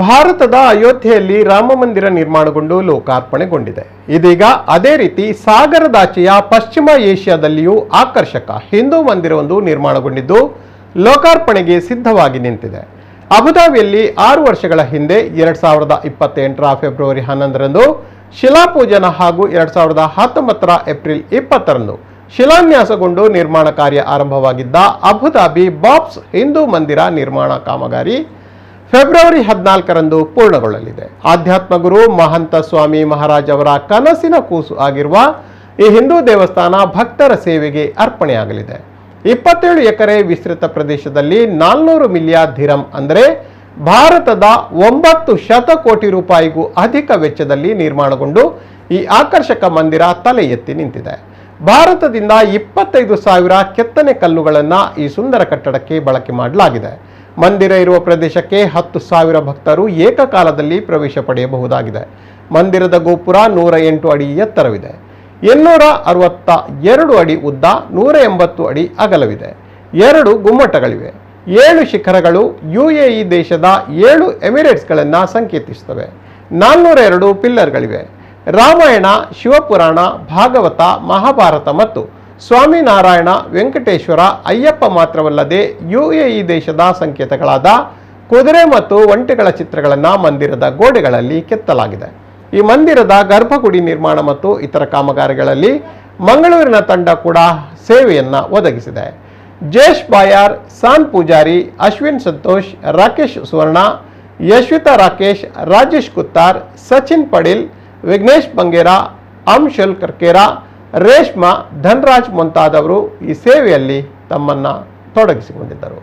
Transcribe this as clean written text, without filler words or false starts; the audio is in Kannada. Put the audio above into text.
ಭಾರತದ ಅಯೋಧ್ಯೆಯಲ್ಲಿ ರಾಮ ಮಂದಿರ ನಿರ್ಮಾಣಗೊಂಡು ಲೋಕಾರ್ಪಣೆಗೊಂಡಿದೆ. ಇದೀಗ ಅದೇ ರೀತಿ ಸಾಗರದಾಚೆಯ ಪಶ್ಚಿಮ ಏಷ್ಯಾದಲ್ಲಿಯೂ ಆಕರ್ಷಕ ಹಿಂದೂ ಮಂದಿರವೊಂದು ನಿರ್ಮಾಣಗೊಂಡಿದ್ದು ಲೋಕಾರ್ಪಣೆಗೆ ಸಿದ್ಧವಾಗಿ ನಿಂತಿದೆ. ಅಬುಧಾಬಿಯಲ್ಲಿ 6 ವರ್ಷಗಳ ಹಿಂದೆ 2028 ಫೆಬ್ರವರಿ 11ರಂದು ಶಿಲಾಪೂಜನ ಹಾಗೂ 2019 ಏಪ್ರಿಲ್ 20ರಂದು ಶಿಲಾನ್ಯಾಸಗೊಂಡು ನಿರ್ಮಾಣ ಕಾರ್ಯ ಆರಂಭವಾಗಿದ್ದ ಅಬುಧಾಬಿ ಬಾಬ್ಸ್ ಹಿಂದೂ ಮಂದಿರ ನಿರ್ಮಾಣ ಕಾಮಗಾರಿ ಫೆಬ್ರವರಿ 14ರಂದು ಪೂರ್ಣಗೊಳ್ಳಲಿದೆ. ಆಧ್ಯಾತ್ಮ ಗುರು ಮಹಂತ ಸ್ವಾಮಿ ಮಹಾರಾಜ್ ಅವರ ಕನಸಿನ ಕೂಸು ಆಗಿರುವ ಈ ಹಿಂದೂ ದೇವಸ್ಥಾನ ಭಕ್ತರ ಸೇವೆಗೆ ಅರ್ಪಣೆಯಾಗಲಿದೆ. 27 ಎಕರೆ ವಿಸ್ತೃತ ಪ್ರದೇಶದಲ್ಲಿ 400 ಮಿಲಿಯನ್ ದಿರಂ ಅಂದರೆ ಭಾರತದ 9 ಶತಕೋಟಿ ರೂಪಾಯಿಗೂ ಅಧಿಕ ವೆಚ್ಚದಲ್ಲಿ ನಿರ್ಮಾಣಗೊಂಡು ಈ ಆಕರ್ಷಕ ಮಂದಿರ ತಲೆ ಎತ್ತಿ ನಿಂತಿದೆ. ಭಾರತದಿಂದ 25,000 ಕೆತ್ತನೆ ಕಲ್ಲುಗಳನ್ನು ಈ ಸುಂದರ ಕಟ್ಟಡಕ್ಕೆ ಬಳಕೆ ಮಾಡಲಾಗಿದೆ. ಮಂದಿರ ಇರುವ ಪ್ರದೇಶಕ್ಕೆ 10,000 ಭಕ್ತರು ಏಕಕಾಲದಲ್ಲಿ ಪ್ರವೇಶ ಪಡೆಯಬಹುದಾಗಿದೆ. ಮಂದಿರದ ಗೋಪುರ 108 ಅಡಿ ಎತ್ತರವಿದೆ, 862 ಅಡಿ ಉದ್ದ, 180 ಅಡಿ ಅಗಲವಿದೆ. 2 ಗುಮ್ಮಟಗಳಿವೆ. 7 ಶಿಖರಗಳು UAE ದೇಶದ 7 ಎಮಿರೇಟ್ಸ್ಗಳನ್ನು ಸಂಕೇತಿಸುತ್ತವೆ. 402 ಪಿಲ್ಲರ್ಗಳಿವೆ. ರಾಮಾಯಣ, ಶಿವಪುರಾಣ, ಭಾಗವತ, ಮಹಾಭಾರತ ಮತ್ತು ಸ್ವಾಮಿನಾರಾಯಣ, ವೆಂಕಟೇಶ್ವರ, ಅಯ್ಯಪ್ಪ ಮಾತ್ರವಲ್ಲದೆ UAE ದೇಶದ ಸಂಕೇತಗಳಾದ ಕುದುರೆ ಮತ್ತು ಒಂಟೆಗಳ ಚಿತ್ರಗಳನ್ನು ಮಂದಿರದ ಗೋಡೆಗಳಲ್ಲಿ ಕೆತ್ತಲಾಗಿದೆ. ಈ ಮಂದಿರದ ಗರ್ಭಗುಡಿ ನಿರ್ಮಾಣ ಮತ್ತು ಇತರ ಕಾಮಗಾರಿಗಳಲ್ಲಿ ಮಂಗಳೂರಿನ ತಂಡ ಕೂಡ ಸೇವೆಯನ್ನು ಒದಗಿಸಿದೆ. ಜೇಶ್ ಬಾಯಾರ್, ಸಾನ್ ಪೂಜಾರಿ, ಅಶ್ವಿನ್ ಸಂತೋಷ್, ರಾಕೇಶ್ ಸುವರ್ಣ, ಯಶ್ವಿತಾ ರಾಕೇಶ್, ರಾಜೇಶ್ ಕುತ್ತಾರ್, ಸಚಿನ್ ಪಡೇಲ್, ವಿಘ್ನೇಶ್ ಬಂಗೇರಾ, ಅಂಶುಲ್ ಕರ್ಕೇರಾ, ರೇಷ್ಮಾ, ಧನ್ರಾಜ್ ಮುಂತಾದವರು ಈ ಸೇವೆಯಲ್ಲಿ ತಮ್ಮನ್ನು ತೊಡಗಿಸಿಕೊಂಡಿದ್ದರು.